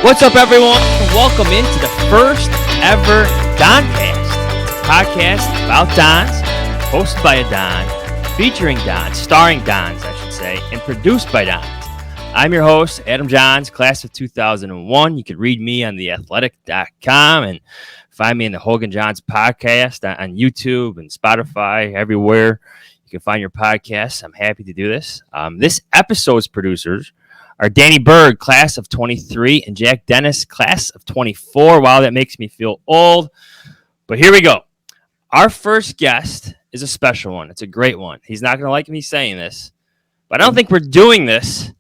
What's up, everyone? Welcome into the first ever Doncast, podcast about Dons, hosted by a Don, featuring Dons, starring Dons, I should say, and produced by Dons. I'm your host, Adam Jahns, class of 2001. You can read me on theathletic.com and find me in the Hoge and Jahns podcast on YouTube and Spotify, everywhere you can find your podcasts. I'm happy to do this. This episode's producers are Danny Berg, class of 23, and Jack Dennis, class of 24. Wow, that makes me feel old. But here we go. Our first guest is a special one. It's a great one. He's not going to like me saying this, but I don't think we're doing this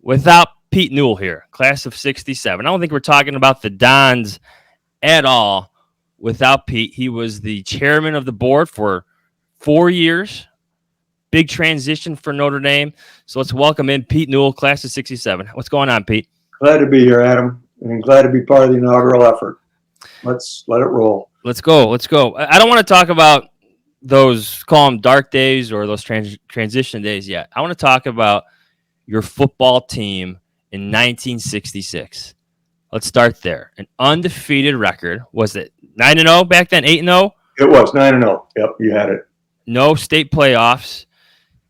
without Pete Newell here, class of 67. I don't think we're talking about the Dons at all without Pete. He was the chairman of the board for 4 years. Big transition for Notre Dame. So let's welcome in Pete Newell, class of 67. What's going on, Pete? Glad to be here, Adam, and glad to be part of the inaugural effort. Let's let it roll. Let's go. I don't want to talk about those, call them dark days or those transition days yet. I want to talk about your football team in 1966. Let's start there. An undefeated record. Was it 9-0 back then, 8-0? It was 9-0. Yep, you had it. No state playoffs.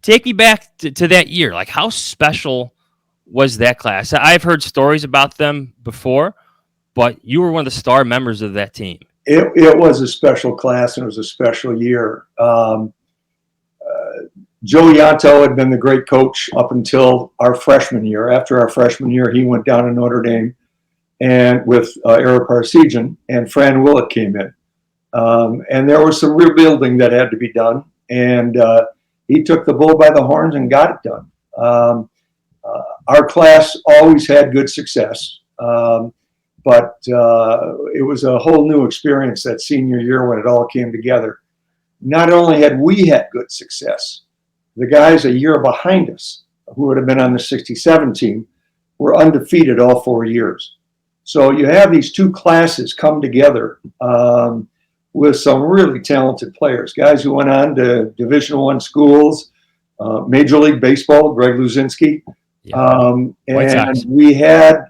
Take me back to that year. Like, how special was that class? I've heard stories about them before, but you were one of the star members of that team. It was a special class, and it was a special year. Joe Yanto had been the great coach up until our freshman year. After our freshman year, he went down to Notre Dame and with Eric Parsegian, and Fran Willett came in. And there was some rebuilding that had to be done, and he took the bull by the horns and got it done. Our class always had good success, but it was a whole new experience that senior year when it all came together. Not only had we had good success, the guys a year behind us, who would have been on the 67 team, were undefeated all 4 years. So you have these two classes come together with some really talented players, guys who went on to Division I schools, Major League Baseball, Greg Luzinski. And we had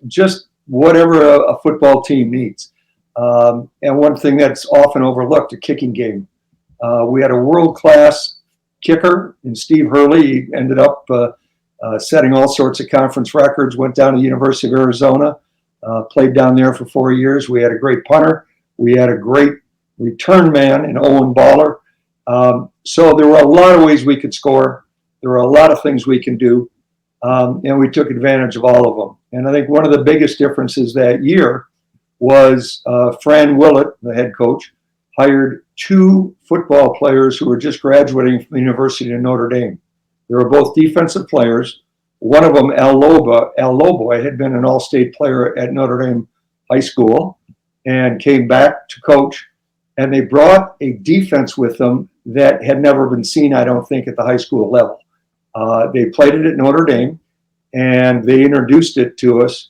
just whatever a football team needs. And one thing that's often overlooked, a kicking game. We had a world-class kicker in Steve Hurley. He ended up setting all sorts of conference records, went down to the University of Arizona, played down there for 4 years. We had a great punter. We had a great return man in Owen Baller. So there were a lot of ways we could score. There were a lot of things we can do. And we took advantage of all of them. And I think one of the biggest differences that year was Fran Willett, the head coach, hired 2 football players who were just graduating from the University of Notre Dame. They were both defensive players. One of them, Al Lobo, had been an all-state player at Notre Dame High School and came back to coach. And they brought a defense with them that had never been seen, I don't think, at the high school level. They played it at Notre Dame, and they introduced it to us.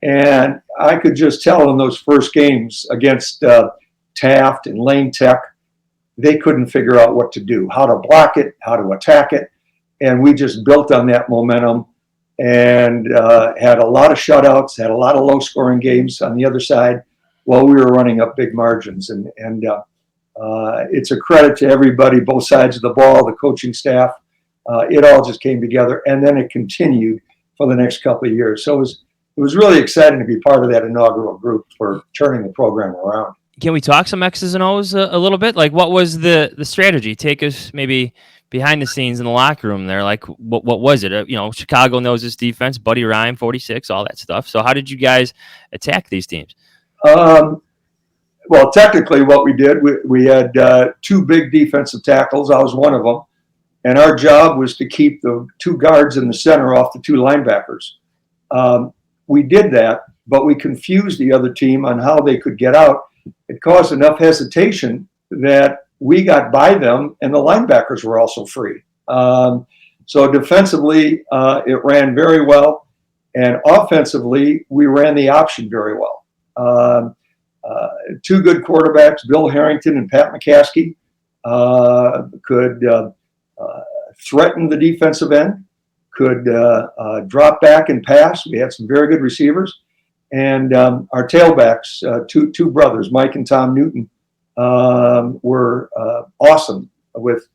And I could just tell in those first games against Taft and Lane Tech, they couldn't figure out what to do, how to block it, how to attack it. And we just built on that momentum and had a lot of shutouts, had a lot of low-scoring games on the other side while we were running up big margins. And it's a credit to everybody, both sides of the ball, the coaching staff. It all just came together, and then it continued for the next couple of years. So it was really exciting to be part of that inaugural group for turning the program around. Can we talk some X's and O's a little bit? Like, what was the strategy? Take us maybe behind the scenes in the locker room there. Like, what was it? Chicago knows this defense, Buddy Ryan, 46, all that stuff. So how did you guys attack these teams? Well, technically what we did, we had 2 big defensive tackles. I was one of them. And our job was to keep the 2 guards in the center off the 2 linebackers. We did that, but we confused the other team on how they could get out. It caused enough hesitation that we got by them, and the linebackers were also free. So defensively, it ran very well. And offensively, we ran the option very well. 2 good quarterbacks, Bill Harrington and Pat McCaskey, could threaten the defensive end. could drop back and pass. We had some very good receivers. And our tailbacks, two brothers, Mike and Tom Newton, were awesome with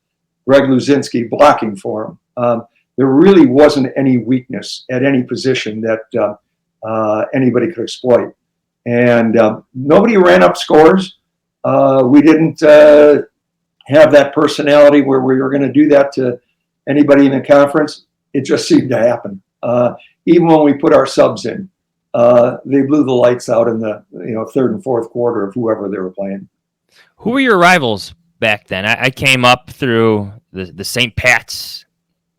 Greg Luzinski blocking for him. There really wasn't any weakness at any position that anybody could exploit. And nobody ran up scores. We didn't have that personality where we were going to do that to anybody in the conference. It just seemed to happen. Even when we put our subs in, they blew the lights out in the third and fourth quarter of whoever they were playing. Who were your rivals back then? I came up through the St. Pat's,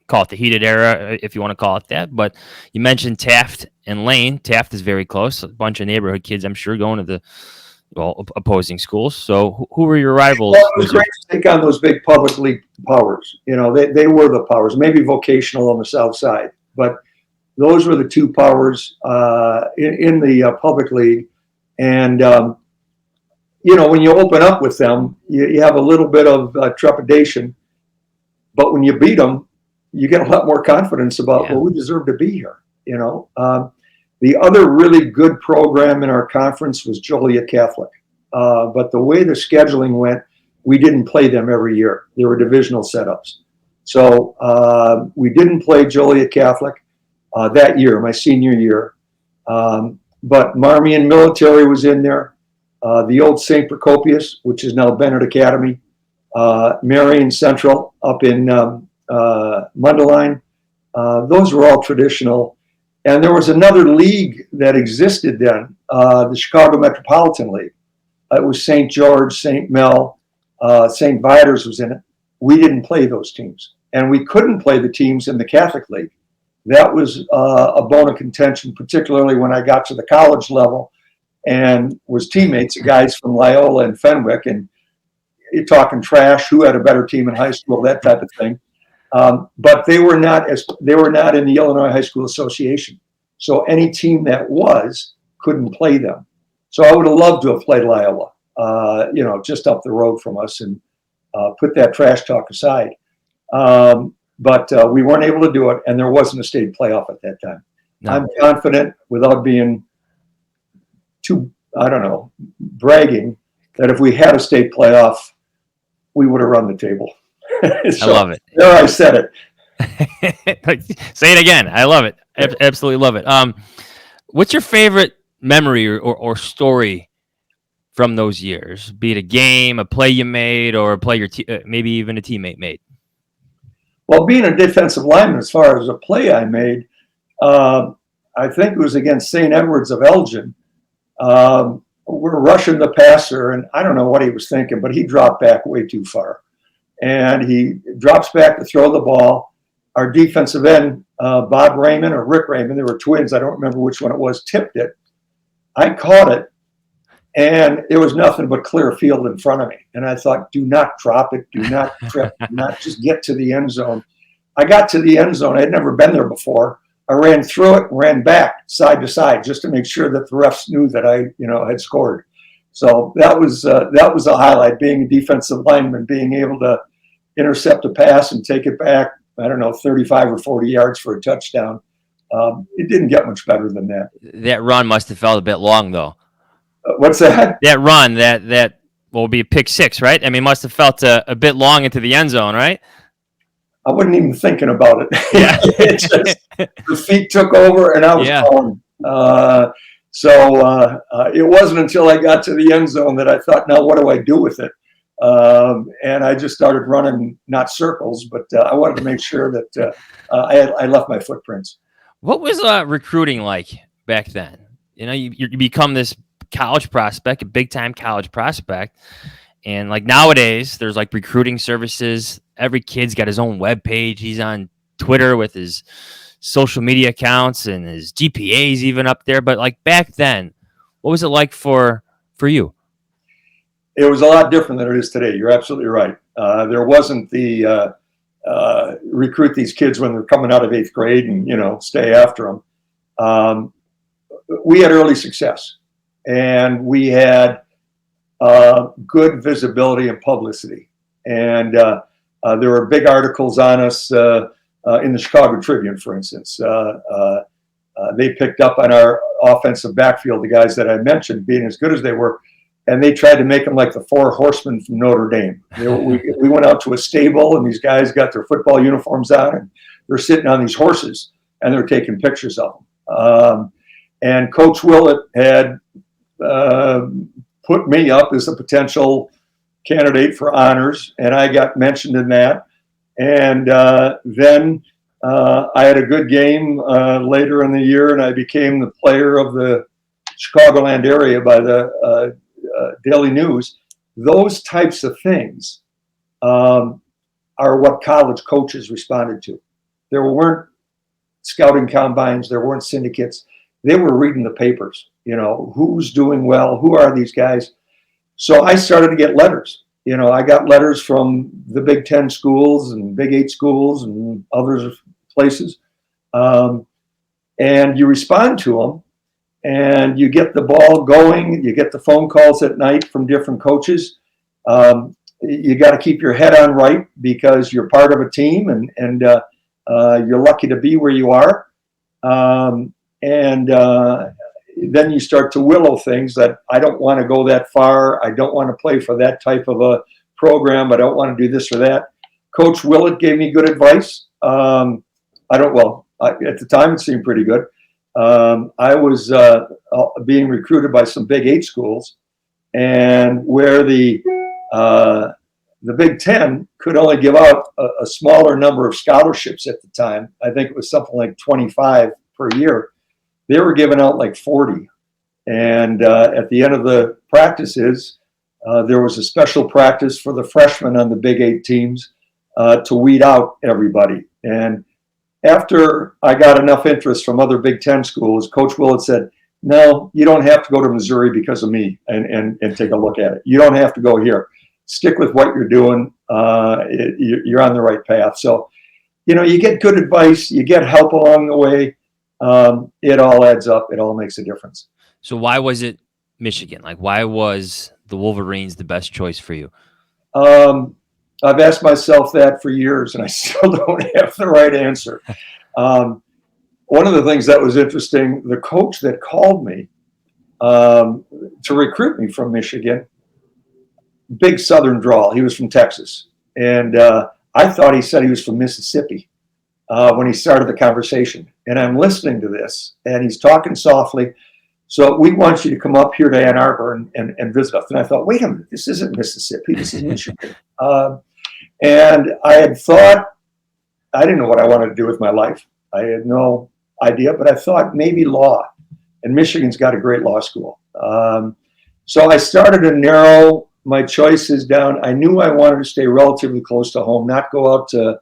call it the heated era, if you want to call it that. But you mentioned Taft and Lane. Taft is very close. A bunch of neighborhood kids, I'm sure, going to the opposing schools. So who were your rivals? Well, it was great to take on those big public league powers. They were the powers, maybe vocational on the south side. But those were the two powers in the public league. And, when you open up with them, you have a little bit of trepidation. But when you beat them, you get a lot more confidence about, we deserve to be here. The other really good program in our conference was Joliet Catholic. But the way the scheduling went, we didn't play them every year. There were divisional setups. So we didn't play Joliet Catholic that year, my senior year. But Marmion Military was in there. The old St. Procopius, which is now Bennett Academy. Marion Central up in Mundelein. Those were all traditional. And there was another league that existed then, the Chicago Metropolitan League. It was St. George, St. Mel, St. Vitus was in it. We didn't play those teams. And we couldn't play the teams in the Catholic League. That was a bone of contention, particularly when I got to the college level and was teammates of guys from Loyola and Fenwick. And you're talking trash, who had a better team in high school, that type of thing. But they were not in the Illinois High School Association. So any team that couldn't play them. So I would have loved to have played Loyola, just up the road from us, and put that trash talk aside. But we weren't able to do it, and there wasn't a state playoff at that time. No. I'm confident, without being too, bragging, that if we had a state playoff, we would have run the table. So, I love it. There, I said it. Say it again. I love it. Absolutely love it. What's your favorite memory or story from those years? Be it a game, a play you made, or a play maybe even a teammate made. Well, being a defensive lineman, as far as a play I made, I think it was against St. Edwards of Elgin. We're rushing the passer, and I don't know what he was thinking, but he dropped back way too far. And he drops back to throw the ball. Our defensive end, Bob Raymond or Rick Raymond, they were twins, I don't remember which one it was, tipped it. I caught it, and it was nothing but clear field in front of me. And I thought, do not drop it, do not trip, do not just get to the end zone. I got to the end zone. I had never been there before. I ran through it, ran back side to side just to make sure that the refs knew that I, had scored. So that was a highlight, being a defensive lineman, being able to intercept a pass and take it back, 35 or 40 yards for a touchdown. It didn't get much better than that. That run must have felt a bit long, though. What's that? That run, that will be a pick six, right? I mean, must have felt a bit long into the end zone, right? I wasn't even thinking about it. Yeah. The feet took over, and I was going. So it wasn't until I got to the end zone that I thought, now what do I do with it? And I just started running, not circles, but I wanted to make sure that I left my footprints. What was recruiting like back then? You become this college prospect, a big-time college prospect, and like nowadays, there's like recruiting services. Every kid's got his own web page. He's on Twitter with his social media accounts, and his GPA's even up there. But like back then, what was it like for you? It was a lot different than it is today. You're absolutely right. There wasn't the recruit these kids when they're coming out of 8th grade and, stay after them. We had early success, and we had good visibility and publicity. And there were big articles on us in the Chicago Tribune, for instance. They picked up on our offensive backfield, the guys that I mentioned being as good as they were, and they tried to make them like the four horsemen from Notre Dame. We went out to a stable, and these guys got their football uniforms on, and they're sitting on these horses, and they're taking pictures of them. And Coach Willett had put me up as a potential candidate for honors, and I got mentioned in that. And then I had a good game later in the year, and I became the player of the Chicagoland area by the Daily News. Those types of things are what college coaches responded to. There weren't scouting combines, there weren't syndicates. They were reading the papers, who's doing well, who are these guys? So I started to get letters. I got letters from the Big Ten schools and Big 8 schools and other places. And you respond to them, and you get the ball going. You get the phone calls at night from different coaches. You got to keep your head on right because you're part of a team, and you're lucky to be where you are. Then you start to willow things that I don't want to go that far. I don't want to play for that type of a program. I don't want to do this or that. Coach Willett gave me good advice. At the time it seemed pretty good. I was being recruited by some Big 8 schools, and where the Big Ten could only give out a smaller number of scholarships at the time. I think it was something like 25 per year. They were giving out like 40. And at the end of the practices, there was a special practice for the freshmen on the Big 8 teams to weed out everybody. And after I got enough interest from other Big 10 schools, Coach Willett said, no, you don't have to go to Missouri because of me and take a look at it. You don't have to go here. Stick with what you're doing. You're on the right path. So, you get good advice. You get help along the way. It all adds up. It all makes a difference. So why was it Michigan? Like, why was the Wolverines the best choice for you? I've asked myself that for years, and I still don't have the right answer. One of the things that was interesting, the coach that called me to recruit me from Michigan, big Southern drawl. He was from Texas. And I thought he said he was from Mississippi when he started the conversation. And I'm listening to this, and he's talking softly. So we want you to come up here to Ann Arbor and visit us. And I thought, wait a minute, this isn't Mississippi, this is Michigan. And I had thought, I didn't know what I wanted to do with my life. I had no idea, but I thought maybe law. And Michigan's got a great law school. So I started to narrow my choices down. I knew I wanted to stay relatively close to home, not go out to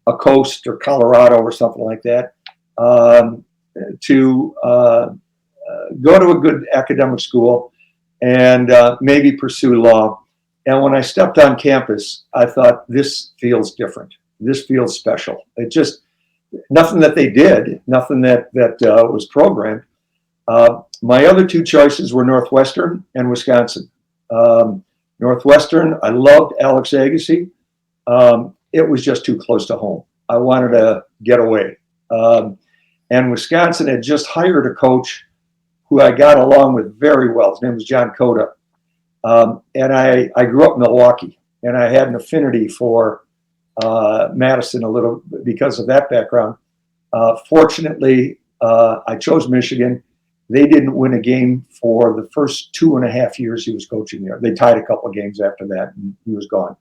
a coast or Colorado or something like that, to go to a good academic school and maybe pursue law. And when I stepped on campus, I thought, this feels different. This feels special. It just, nothing that they did, nothing that was programmed. My other two choices were Northwestern and Wisconsin. Northwestern, I loved Alex Agassi. It was just too close to home. I wanted to get away. And Wisconsin had just hired a coach who I got along with very well. His name was John Cota. And I grew up in Milwaukee, and I had an affinity for Madison a little because of that background. Fortunately, I chose Michigan. They didn't win a game for the first 2.5 years he was coaching there. They tied a couple of games after that, and he was gone.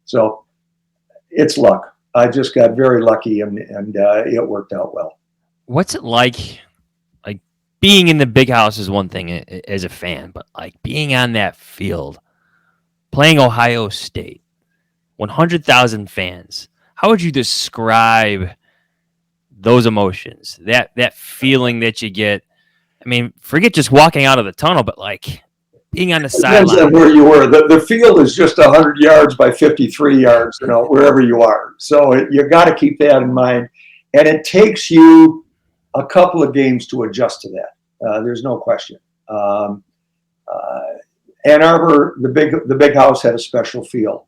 So it's luck. I just got very lucky, and it worked out well. What's it like? Like, being in the big house is one thing as a fan, but like being on that field, playing Ohio State, 100,000 fans. How would you describe those emotions? That feeling that you get. I mean, forget just walking out of the tunnel, but like being on the sideline. Depends on where you were. The field is just 100 yards by 53 yards, wherever you are. So you got to keep that in mind. And it takes you a couple of games to adjust to that. There's no question. Ann Arbor, the big house had a special feel,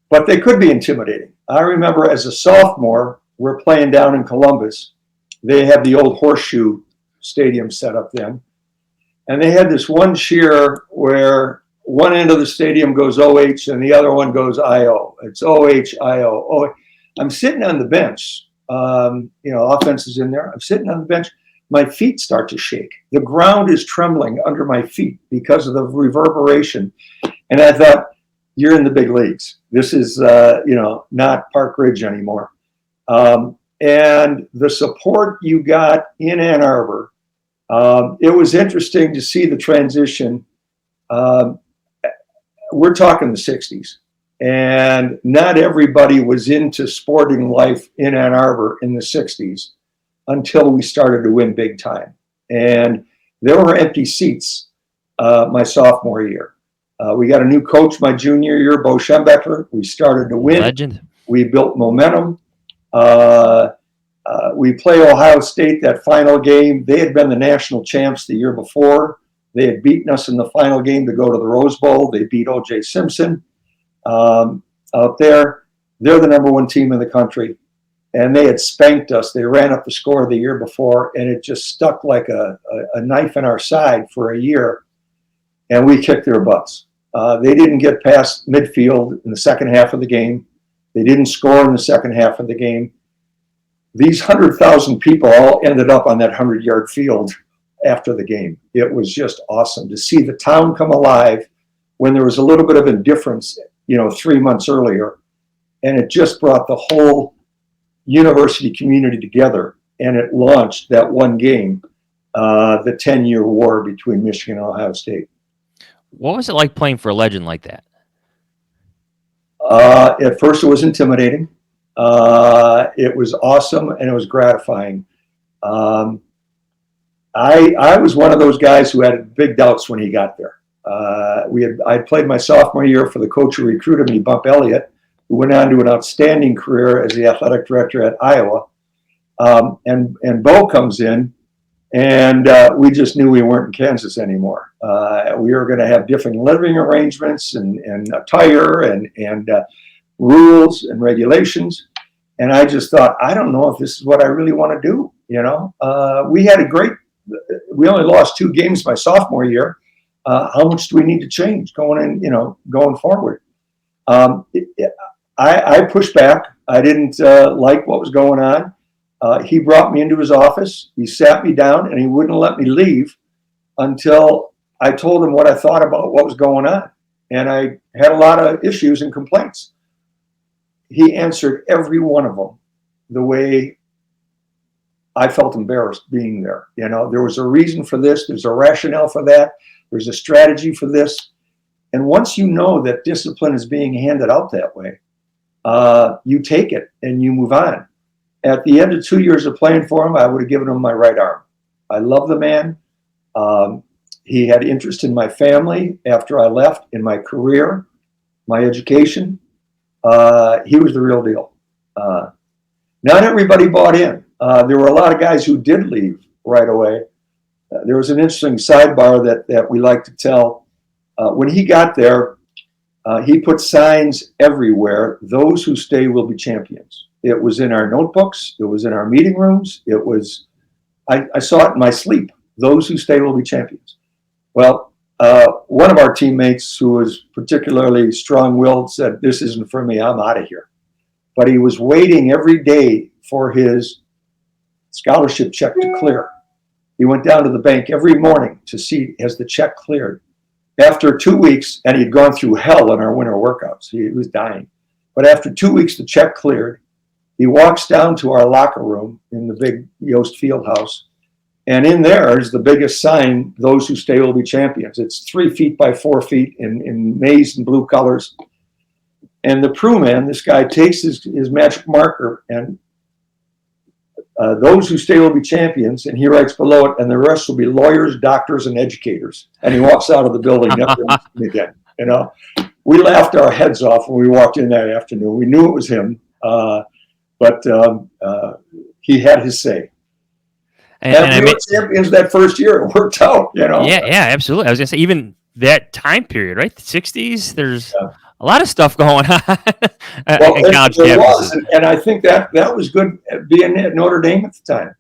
but they could be intimidating. I remember as a sophomore we're playing down in Columbus. They had the old Horseshoe Stadium set up then. And they had this one cheer where one end of the stadium goes OH and the other one goes IO. It's OH, IO, OH. I'm sitting on the bench. Offense is in there. I'm sitting on the bench. My feet start to shake. The ground is trembling under my feet because of the reverberation. And I thought, you're in the big leagues. This is, not Park Ridge anymore. And the support you got in Ann Arbor, it was interesting to see the transition. We're talking the 60s. And not everybody was into sporting life in Ann Arbor in the 60s until we started to win big time. And there were empty seats my sophomore year. We got a new coach my junior year, Bo Schembeckler. We started to win. Legend. We built momentum. We play Ohio State that final game. They had been the national champs the year before. They had beaten us in the final game to go to the Rose Bowl. They beat O.J. Simpson. Out there, they're the number one team in the country, and they had spanked us. They ran up the score the year before, and it just stuck like a knife in our side for a year, and we kicked their butts. They didn't get past midfield in the second half of the game. They didn't score in the second half of the game. These 100,000 people all ended up on that 100-yard field after the game. It was just awesome to see the town come alive when there was a little bit of indifference 3 months earlier, and it just brought the whole university community together, and it launched that one game, the 10-year war between Michigan and Ohio State. What was it like playing for a legend like that? At first, it was intimidating. It was awesome, and it was gratifying. I was one of those guys who had big doubts when he got there. I played my sophomore year for the coach who recruited me, Bump Elliott, who went on to an outstanding career as the athletic director at Iowa. And Bo comes in, and we just knew we weren't in Kansas anymore. We were going to have different living arrangements and attire and rules and regulations. And I just thought, I don't know if this is what I really want to do. We only lost 2 games my sophomore year. How much do we need to change going forward? I pushed back. I didn't like what was going on. He brought me into his office. He sat me down, and he wouldn't let me leave until I told him what I thought about what was going on. And I had a lot of issues and complaints. He answered every one of them the way I felt embarrassed being there. There was a reason for this. There's a rationale for that. There's a strategy for this. And once you know that discipline is being handed out that way, you take it and you move on. At the end of 2 years of playing for him, I would have given him my right arm. I love the man. He had interest in my family after I left, in my career, my education. He was the real deal. Not everybody bought in. There were a lot of guys who did leave right away. There was an interesting sidebar that we like to tell. When he got there, he put signs everywhere. Those who stay will be champions. It was in our notebooks. It was in our meeting rooms. I saw it in my sleep. Those who stay will be champions. Well, one of our teammates who was particularly strong-willed said, "This isn't for me. I'm out of here." But he was waiting every day for his scholarship check to clear. He went down to the bank every morning to see has the check cleared. After 2 weeks, and he'd gone through hell in our winter workouts. He was dying. But after 2 weeks, the check cleared. He walks down to our locker room in the big Yost Field house. And in there is the biggest sign, "Those who stay will be champions." It's 3 feet by 4 feet in maize and blue colors. And the Prue man, this guy, takes his magic marker and "Those who stay will be champions," and he writes below it, "and the rest will be lawyers, doctors, and educators." And he walks out of the building, never to see him again. We laughed our heads off when we walked in that afternoon. We knew it was him, but he had his say. And we were champions that first year. It worked out, Yeah, absolutely. I was going to say, even that time period, right? The 60s, there's a lot of stuff going on Well, in college there campuses. was, and I think that was good being at Notre Dame at the time.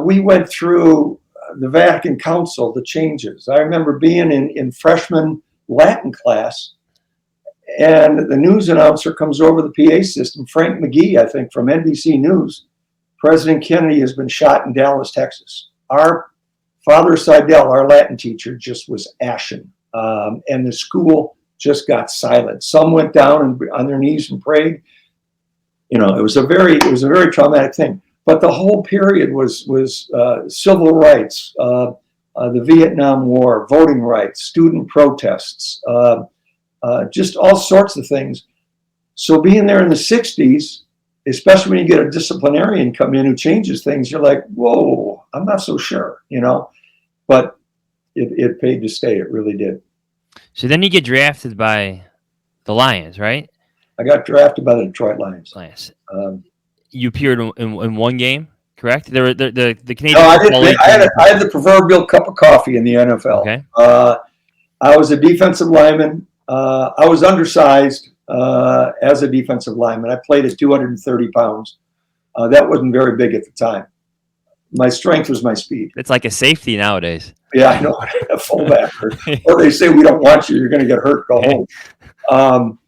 We went through the Vatican Council, the changes. I remember being in freshman Latin class, and the news announcer comes over the PA system, Frank McGee, I think, from NBC News. President Kennedy has been shot in Dallas, Texas. Our Father Seidel, our Latin teacher, just was ashen, and the school just got silent. Some went down on their knees and prayed. It was a very traumatic thing. But the whole period was civil rights, the Vietnam War, voting rights, student protests, just all sorts of things. So being there in the 60s, especially when you get a disciplinarian come in who changes things, you're like, whoa, I'm not so sure, But it paid to stay. It really did. So then you get drafted by the Lions, right? I got drafted by the Detroit Lions. You appeared in one game, correct? The Canadian. No, I had the proverbial cup of coffee in the NFL. Okay. I was a defensive lineman. I was undersized as a defensive lineman. I played at 230 pounds. That wasn't very big at the time. My strength was my speed. It's like a safety nowadays. Yeah, I know. A fullback. Or they say, we don't want you. You're going to get hurt. Go home.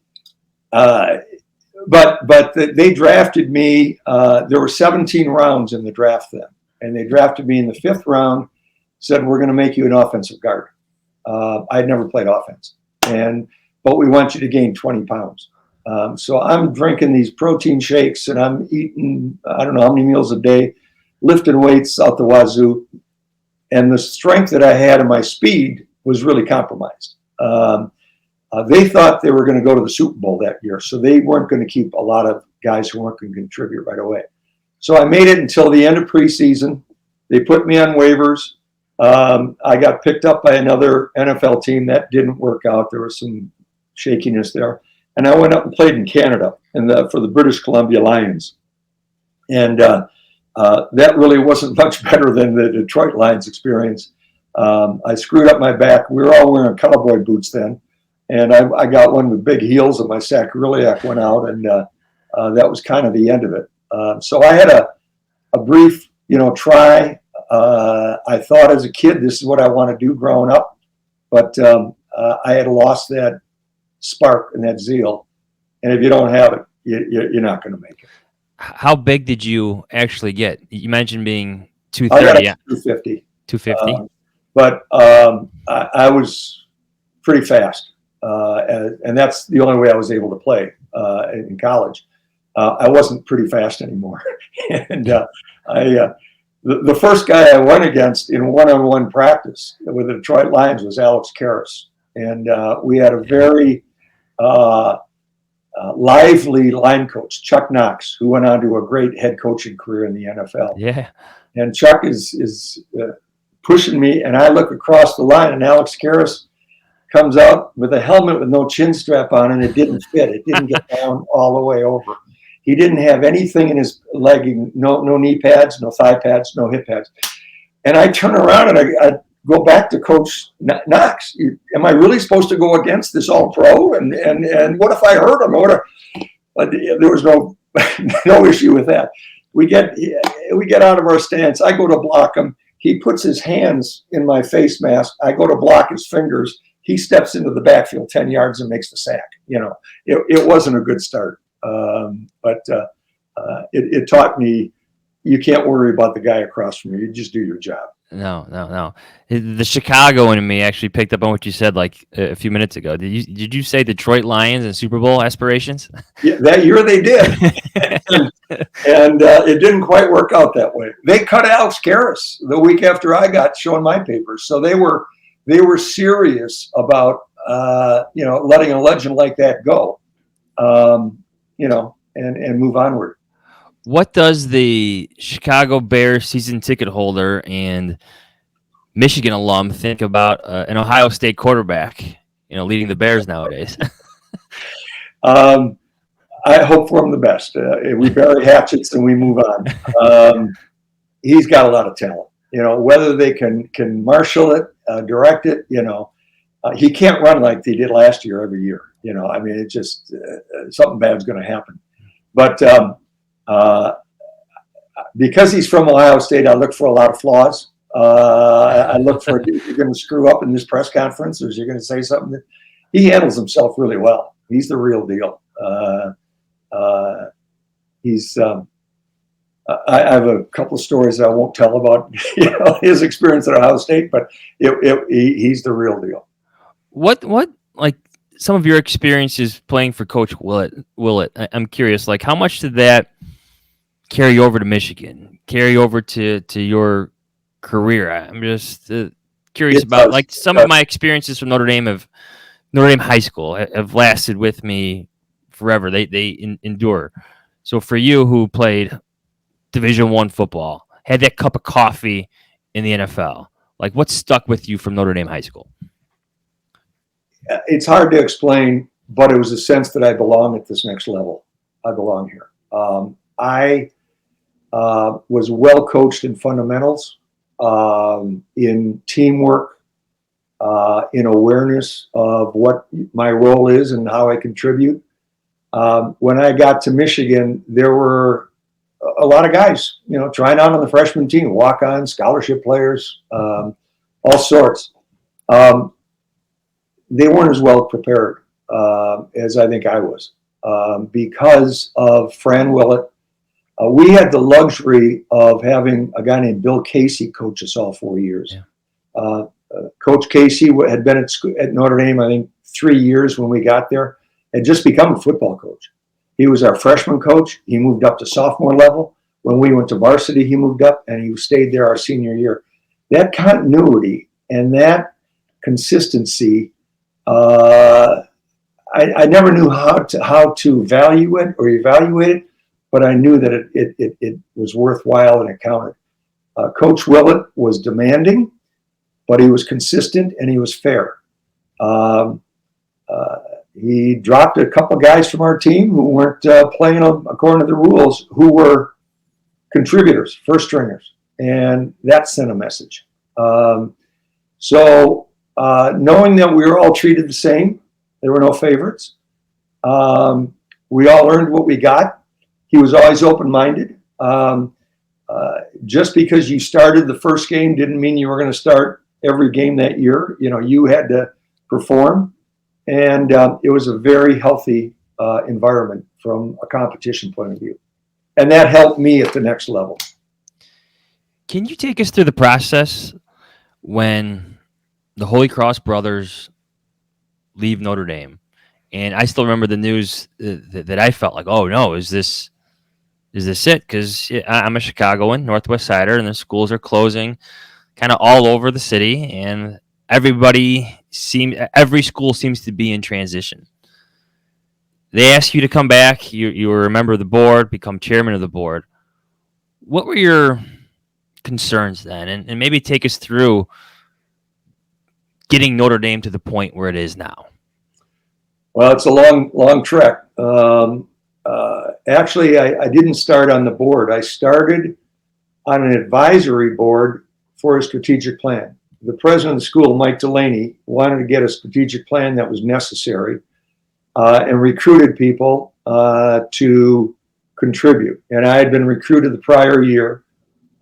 But they drafted me. There were 17 rounds in the draft then. And they drafted me in the 5th round, said, we're going to make you an offensive guard. I had never played offense. But we want you to gain 20 pounds. So I'm drinking these protein shakes and I'm eating, I don't know how many meals a day, lifting weights out the wazoo. And the strength that I had and my speed was really compromised. They thought they were going to go to the Super Bowl that year. So they weren't going to keep a lot of guys who weren't going to contribute right away. So I made it until the end of preseason. They put me on waivers. I got picked up by another NFL team. That didn't work out. There was some shakiness there. And I went up and played in Canada for the British Columbia Lions. And that really wasn't much better than the Detroit Lions experience. I screwed up my back. We were all wearing cowboy boots then. And I got one with big heels and my sacroiliac went out. And that was kind of the end of it. So I had a brief, try. I thought as a kid, this is what I want to do growing up. But I had lost that spark and that zeal. And if you don't have it, you're not going to make it. How big did you actually get? You mentioned being 230. I got 250. 250. But I was pretty fast. And that's the only way I was able to play in college. I wasn't pretty fast anymore. And the first guy I went against in one-on-one practice with the Detroit Lions was Alex Karras. And we had a very lively line coach, Chuck Knox, who went on to a great head coaching career in the NFL. Yeah. And Chuck is pushing me, and I look across the line, and Alex Karras comes out with a helmet with no chin strap on, and it didn't fit. It didn't get down all the way over. He didn't have anything in his legging, no knee pads, no thigh pads, no hip pads. And I turn around and I go back to Coach Knox. Am I really supposed to go against this all-pro? And what if I hurt him? But there was no issue with that. We get out of our stance. I go to block him. He puts his hands in my face mask. I go to block his fingers. He steps into the backfield 10 yards and makes the sack. It wasn't a good start. But it taught me you can't worry about the guy across from you. You just do your job. No. The Chicago in me actually picked up on what you said like a few minutes ago. Did you say Detroit Lions and Super Bowl aspirations? Yeah, that year they did. and it didn't quite work out that way. They cut Alex Karras the week after I got showing my papers. So they were serious about letting a legend like that go. And move onward. What does the Chicago Bears season ticket holder and Michigan alum think about an Ohio State quarterback, leading the Bears nowadays? I hope for him the best. We bury hatchets and we move on. He's got a lot of talent. Whether they can marshal it, direct it, he can't run like they did last year every year. I mean, it just something bad's going to happen. But because he's from Ohio State, I look for a lot of flaws. I look for, you're going to screw up in this press conference, or is you going to say something that he handles himself really well. He's the real deal. I have a couple of stories that I won't tell about his experience at Ohio State, but he's the real deal. What like some of your experiences playing for Coach Willett? I'm curious, like how much did that carry over to Michigan, carry over to your career? I'm just curious about like some of my experiences from Notre Dame High School have lasted with me forever. They endure. So for you who played Division I football, had that cup of coffee in the NFL, like what stuck with you from Notre Dame High School? It's hard to explain, but it was a sense that I belong at this next level. I belong here. I was well coached in fundamentals, in teamwork, in awareness of what my role is and how I contribute. When I got to Michigan, there were a lot of guys, trying out on the freshman team, walk-on, scholarship players, all sorts. They weren't as well prepared as I think I was because of Fran Willett. We had the luxury of having a guy named Bill Casey coach us all 4 years. Yeah. Coach Casey had been at Notre Dame, I think, 3 years when we got there, had just become a football coach. He was our freshman coach. He moved up to sophomore level. When we went to varsity, he moved up, and he stayed there our senior year. That continuity and that consistency, I never knew how to value it or evaluate it, but I knew that it was worthwhile and it counted. Coach Willett was demanding, but he was consistent and he was fair. He dropped a couple guys from our team who weren't playing according to the rules, who were contributors, first stringers, and that sent a message. So knowing that we were all treated the same, there were no favorites. We all earned what we got. He was always open-minded. Just because you started the first game didn't mean you were going to start every game that year. You had to perform. And it was a very healthy environment from a competition point of view. And that helped me at the next level. Can you take us through the process when the Holy Cross brothers leave Notre Dame? And I still remember the news that I felt like, oh, no, is this it? Because I'm a Chicagoan, Northwest Sider, and the schools are closing kind of all over the city. And every school seems to be in transition. They ask you to come back. You were a member of the board, become chairman of the board. What were your concerns then? And maybe take us through getting Notre Dame to the point where it is now. Well, it's a long trek. Actually, I didn't start on the board. I started on an advisory board for a strategic plan. The president of the school, Mike Delaney, wanted to get a strategic plan that was necessary and recruited people to contribute. And I had been recruited the prior year,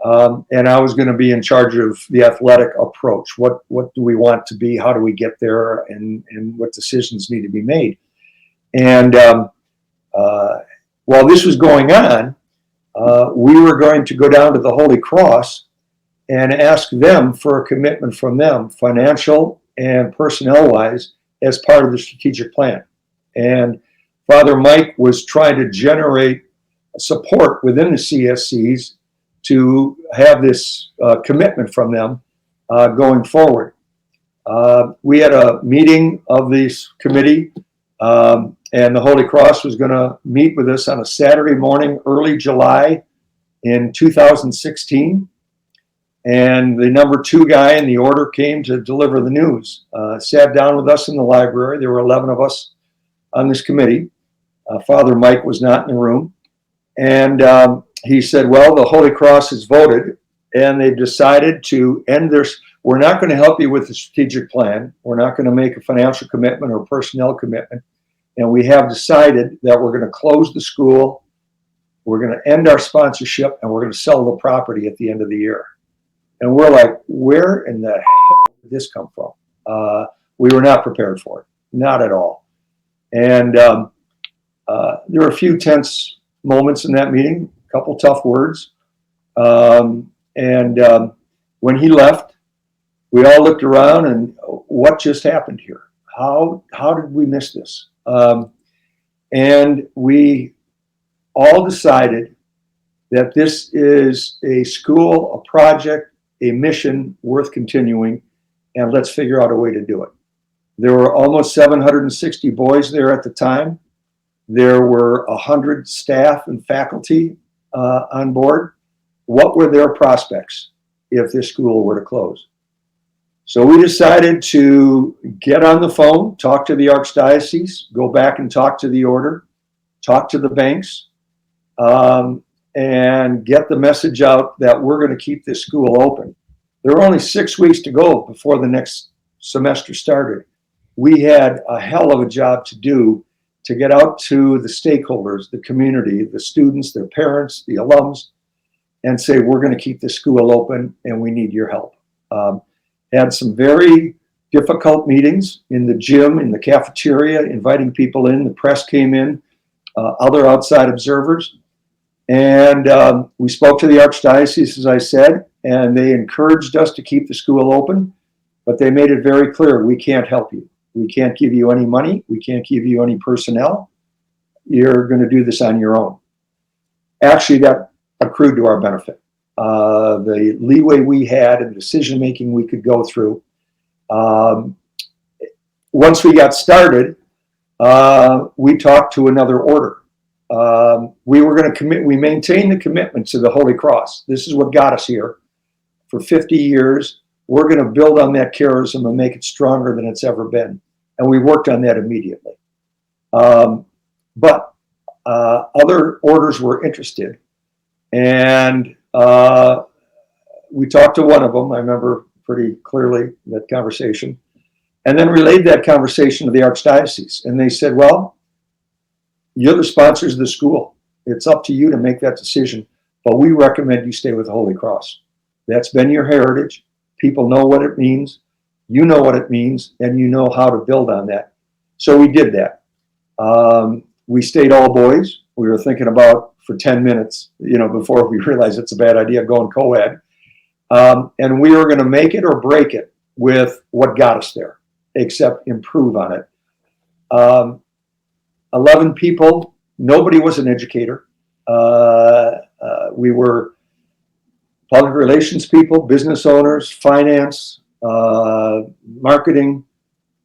and I was going to be in charge of the athletic approach. What do we want to be? How do we get there? And what decisions need to be made? And while this was going on, we were going to go down to the Holy Cross and ask them for a commitment from them, financial and personnel-wise, as part of the strategic plan. And Father Mike was trying to generate support within the CSCs to have this commitment from them going forward. We had a meeting of this committee, and the Holy Cross was going to meet with us on a Saturday morning, early July in 2016. And the number 2 guy in the order came to deliver the news, sat down with us in the library. There were 11 of us on this committee. Father Mike was not in the room. And he said, well, the Holy Cross has voted, and they've decided to end we're not going to help you with the strategic plan. We're not going to make a financial commitment or personnel commitment. And we have decided that we're going to close the school. We're going to end our sponsorship, and we're going to sell the property at the end of the year. And we're like, where in the hell did this come from? We were not prepared for it, not at all. And there were a few tense moments in that meeting, a couple tough words. When he left, we all looked around and what just happened here? How did we miss this? And we all decided that this is a school, a project, a mission worth continuing, and let's figure out a way to do it. There were almost 760 boys there at the time. There were 100 staff and faculty on board. What were their prospects if this school were to close? So we decided to get on the phone, talk to the Archdiocese, go back and talk to the order, talk to the banks, and get the message out that we're going to keep this school open. There were only 6 weeks to go before the next semester started. We had a hell of a job to do to get out to the stakeholders, the community, the students, their parents, the alums, and say, we're going to keep this school open and we need your help. Had some very difficult meetings in the gym, in the cafeteria, inviting people in. The press came in, other outside observers. And we spoke to the Archdiocese, as I said, and they encouraged us to keep the school open, but they made it very clear, we can't help you. We can't give you any money. We can't give you any personnel. You're going to do this on your own. Actually, that accrued to our benefit. The leeway we had and decision-making we could go through. Once we got started, we talked to another order. We were going to commit, we maintained the commitment to the Holy Cross. This is what got us here. For 50 years, we're going to build on that charism and make it stronger than it's ever been. And we worked on that immediately. But other orders were interested. And we talked to one of them, I remember pretty clearly that conversation, and then relayed that conversation to the Archdiocese. And they said, well, you're the sponsors of the school. It's up to you to make that decision, but we recommend you stay with the Holy Cross. That's been your heritage. People know what it means. You know what it means, and you know how to build on that. So we did that. We stayed all boys. We were thinking about for 10 minutes, before we realized it's a bad idea going co-ed. And we were going to make it or break it with what got us there, except improve on it. 11 people, nobody was an educator. We were public relations people, business owners, finance, marketing,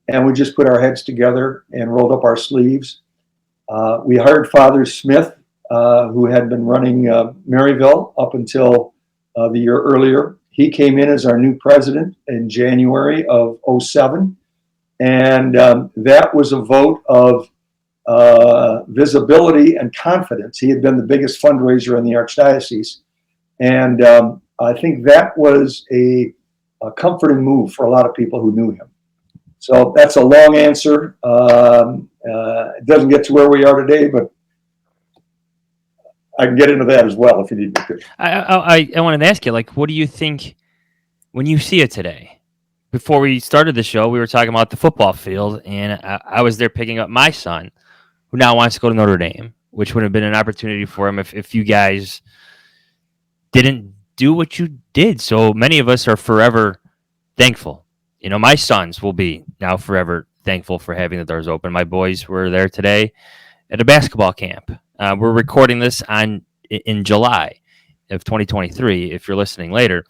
and we just put our heads together and rolled up our sleeves. We hired Father Smith, who had been running Maryville up until the year earlier. He came in as our new president in January of 2007. And that was a vote of visibility and confidence. He had been the biggest fundraiser in the Archdiocese. And I think that was a comforting move for a lot of people who knew him. So that's a long answer. It doesn't get to where we are today, but I can get into that as well if you need me to. I wanted to ask you, what do you think when you see it today? Before we started the show, we were talking about the football field, and I was there picking up my son, who now wants to go to Notre Dame, which would have been an opportunity for him if you guys didn't do what you did. So many of us are forever thankful. My sons will be now forever thankful for having the doors open. My boys were there today at a basketball camp. We're recording this in July of 2023. If you're listening later,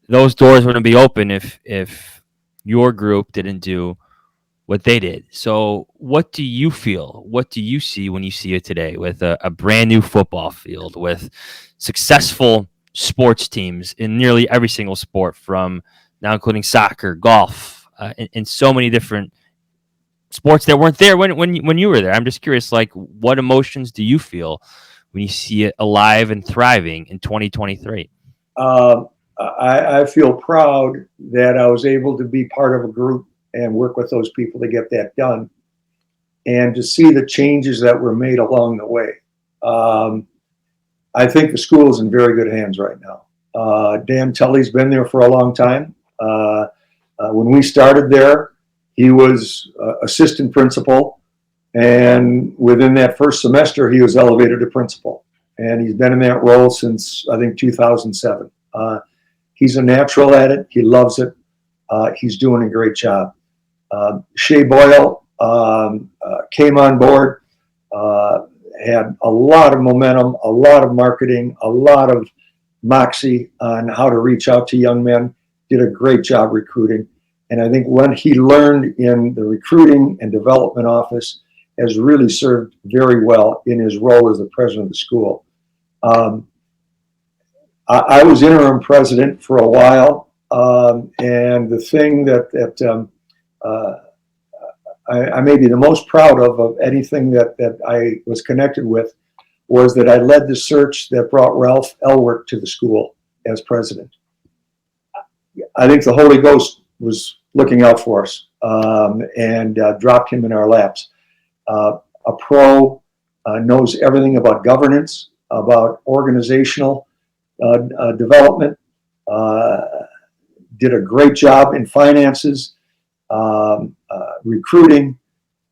those doors wouldn't be open if your group didn't do what they did. So what do you feel? What do you see when you see it today with a brand new football field, with successful sports teams in nearly every single sport, from now including soccer, golf, and so many different sports that weren't there when you were there? I'm just curious, what emotions do you feel when you see it alive and thriving in 2023? I feel proud that I was able to be part of a group and work with those people to get that done, and to see the changes that were made along the way. I think the school is in very good hands right now. Dan Tully's been there for a long time. When we started there, he was assistant principal, and within that first semester, he was elevated to principal. And he's been in that role since, I think, 2007. He's a natural at it. He loves it. He's doing a great job. Shea Boyle came on board, had a lot of momentum, a lot of marketing, a lot of moxie on how to reach out to young men, did a great job recruiting. And I think what he learned in the recruiting and development office has really served very well in his role as the president of the school. I was interim president for a while, and the thing that I may be the most proud of anything that I was connected with was that I led the search that brought Ralph Elwick to the school as president. I think the Holy Ghost was looking out for us, and dropped him in our laps. A pro, knows everything about governance, about organizational development, did a great job in finances, recruiting.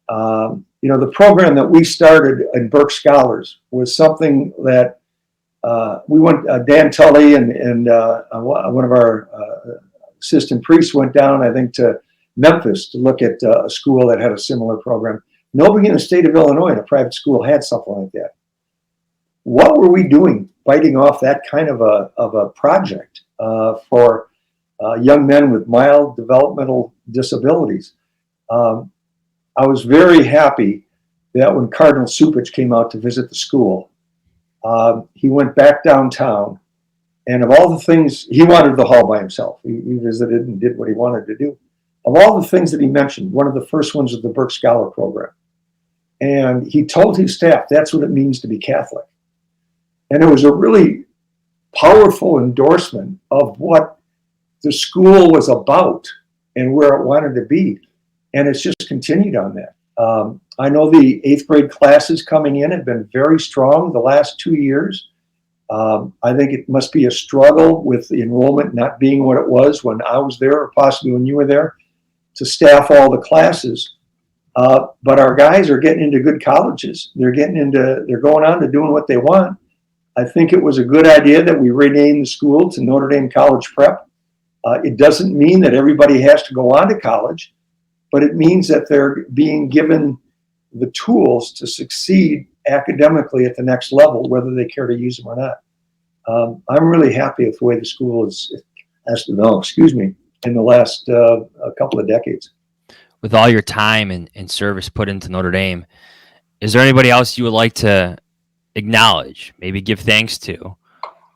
The program that we started in Berg Scholars was something that we went, Dan Tully and one of our assistant priests went down, I think, to Memphis to look at a school that had a similar program. Nobody in the state of Illinois in a private school had something like that. What were we doing biting off that kind of a project for young men with mild developmental disabilities? I was very happy that when Cardinal Supich came out to visit the school, he went back downtown, and of all the things, he wanted the hall by himself. He visited and did what he wanted to do. Of all the things that he mentioned, one of the first ones was the Berg Scholar Program. And he told his staff that's what it means to be Catholic. And it was a really powerful endorsement of what the school was about and where it wanted to be. And it's just continued on that. I know the 8th grade classes coming in have been very strong the last 2 years. I think it must be a struggle with the enrollment not being what it was when I was there, or possibly when you were there, to staff all the classes. But our guys are getting into good colleges. They're going on to doing what they want. I think it was a good idea that we renamed the school to Notre Dame College Prep. It doesn't mean that everybody has to go on to college, but it means that they're being given the tools to succeed academically at the next level, whether they care to use them or not. I'm really happy with the way the school has developed, in the last couple of decades. With all your time and service put into Notre Dame, is there anybody else you would like to acknowledge, maybe give thanks to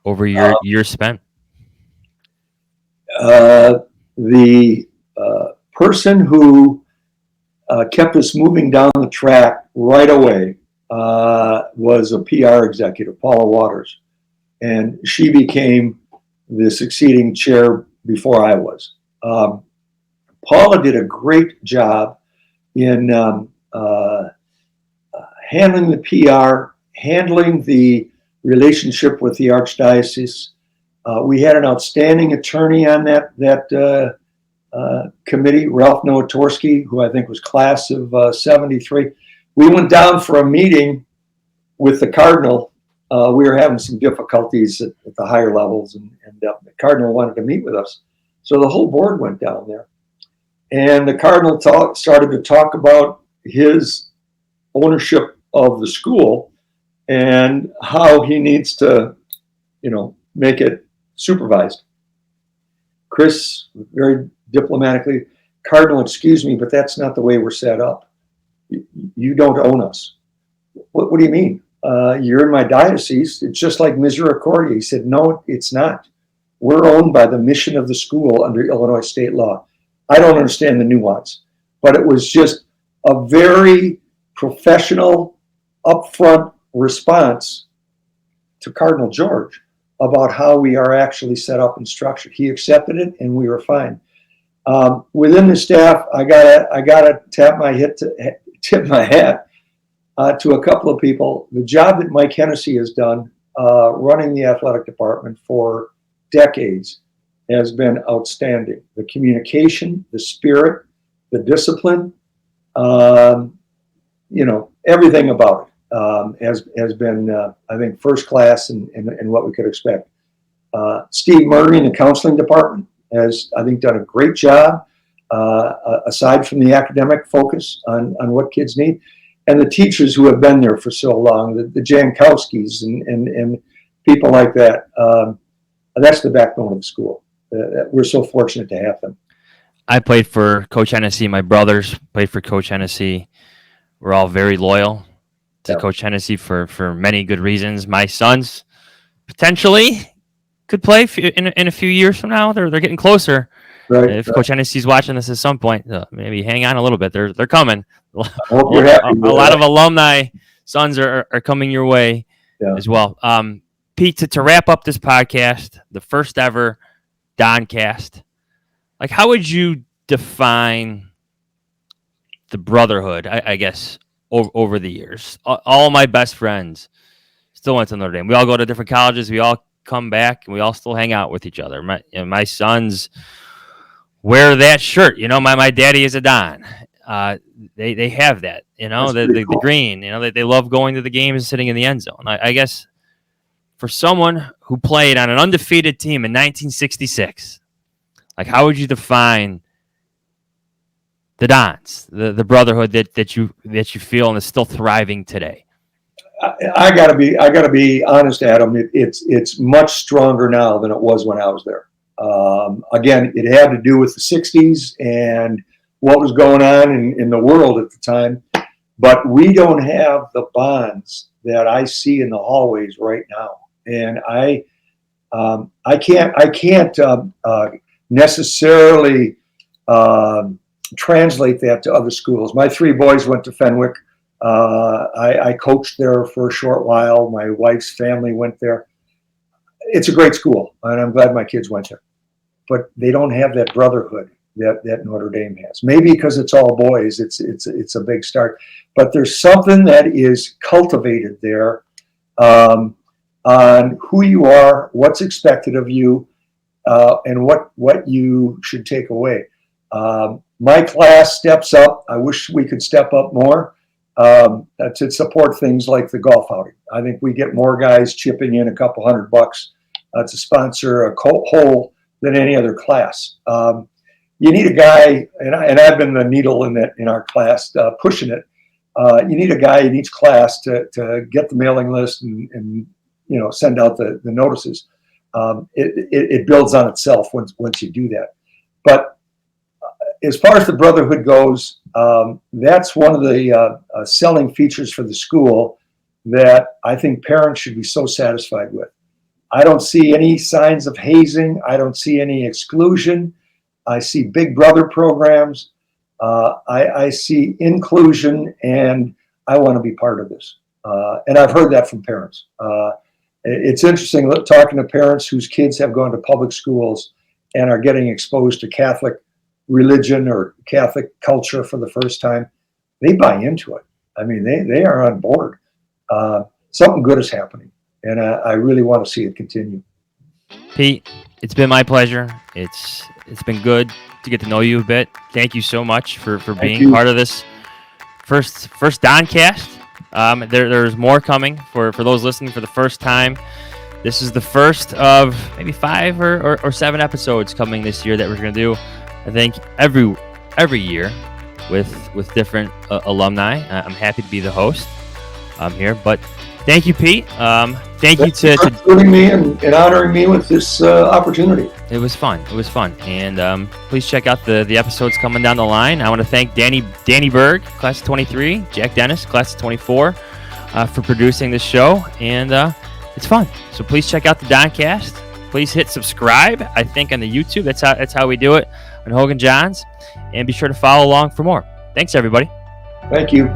over your years spent? The person who kept us moving down the track right away was a PR executive, Paula Waters. And she became the succeeding chair before I was. Paula did a great job in handling the PR, handling the relationship with the Archdiocese. We had an outstanding attorney on that committee, Ralph Nowatorski, who I think was class of 73. We went down for a meeting with the Cardinal. We were having some difficulties at the higher levels, and the Cardinal wanted to meet with us. So the whole board went down there. And the Cardinal started to talk about his ownership of the school and how he needs to, make it supervised. Chris, very diplomatically, Cardinal, excuse me, but that's not the way we're set up. You don't own us. What do you mean? You're in my diocese. It's just like Misericordia. He said, no, it's not. We're owned by the mission of the school under Illinois state law. I don't understand the nuance, but it was just a very professional, upfront response to Cardinal George, about how we are actually set up and structured. He accepted it, and we were fine. Within the staff, I gotta tip my hat to a couple of people. The job that Mike Hennessy has done running the athletic department for decades has been outstanding. The communication, the spirit, the discipline, everything about it has been, I think, first class in what we could expect. Steve Murray in the counseling department has, I think, done a great job, aside from the academic focus on what kids need. And the teachers who have been there for so long, the Jankowskis and people like that, that's the backbone of the school. We're so fortunate to have them. I played for Coach Hennessy. My brothers played for Coach Hennessy. We're all very loyal to Coach Hennessy for many good reasons. My sons potentially could play in a few years from now. They're getting closer. Right. If Coach Hennessy's watching this at some point, maybe hang on a little bit. They're coming. I hope you're happy. A lot of alumni sons are coming your way as well. Pete, to wrap up this podcast, the first ever Doncast, like, how would you define the brotherhood, I guess, over the years? All my best friends still went to Notre Dame. We all go to different colleges. We all come back, and we all still hang out with each other. My sons wear that shirt. My daddy is a Don. They have that, the green, they love going to the games and sitting in the end zone. I guess for someone who played on an undefeated team in 1966, like, how would you define the Dons, the brotherhood that you feel and is still thriving today? I gotta be honest, Adam. It's much stronger now than it was when I was there. Again, it had to do with the 60s and what was going on in the world at the time. But we don't have the bonds that I see in the hallways right now. And I can't necessarily translate that to other schools. My three boys went to Fenwick. I coached there for a short while. My wife's family went there. It's a great school, and I'm glad my kids went there. But they don't have that brotherhood that Notre Dame has. Maybe because it's all boys, it's a big start. But there's something that is cultivated there on who you are, what's expected of you, and what you should take away. My class steps up. I wish we could step up more to support things like the golf outing. I think we get more guys chipping in a couple $100 to sponsor a hole than any other class. You need a guy, and I've been the needle in our class pushing it. You need a guy in each class to get the mailing list and send out the notices. It builds on itself once you do that. But as far as the brotherhood goes, that's one of the selling features for the school that I think parents should be so satisfied with. I don't see any signs of hazing. I don't see any exclusion. I see big brother programs. I see inclusion, and I want to be part of this. And I've heard that from parents. It's interesting talking to parents whose kids have gone to public schools and are getting exposed to Catholic religion or Catholic culture for the first time. They buy into it. I mean, they are on board. Something good is happening, and I really want to see it continue. Pete, it's been my pleasure. It's been good to get to know you a bit. Thank you so much for being part of this first Doncast. There's more coming for those listening for the first time. This is the first of maybe 5 or 7 episodes coming this year that we're going to do. I think every year with different alumni. I'm happy to be the host here, but thank you, Pete. Thank you to including me and honoring me with this opportunity. It was fun. And please check out the episodes coming down the line. I want to thank Danny Berg, class of 23, Jack Dennis, class of 24, for producing this show. And it's fun. So please check out the Doncast. Please hit subscribe, I think, on the YouTube. That's how we do it on Hoge and Jahns. And be sure to follow along for more. Thanks, everybody. Thank you.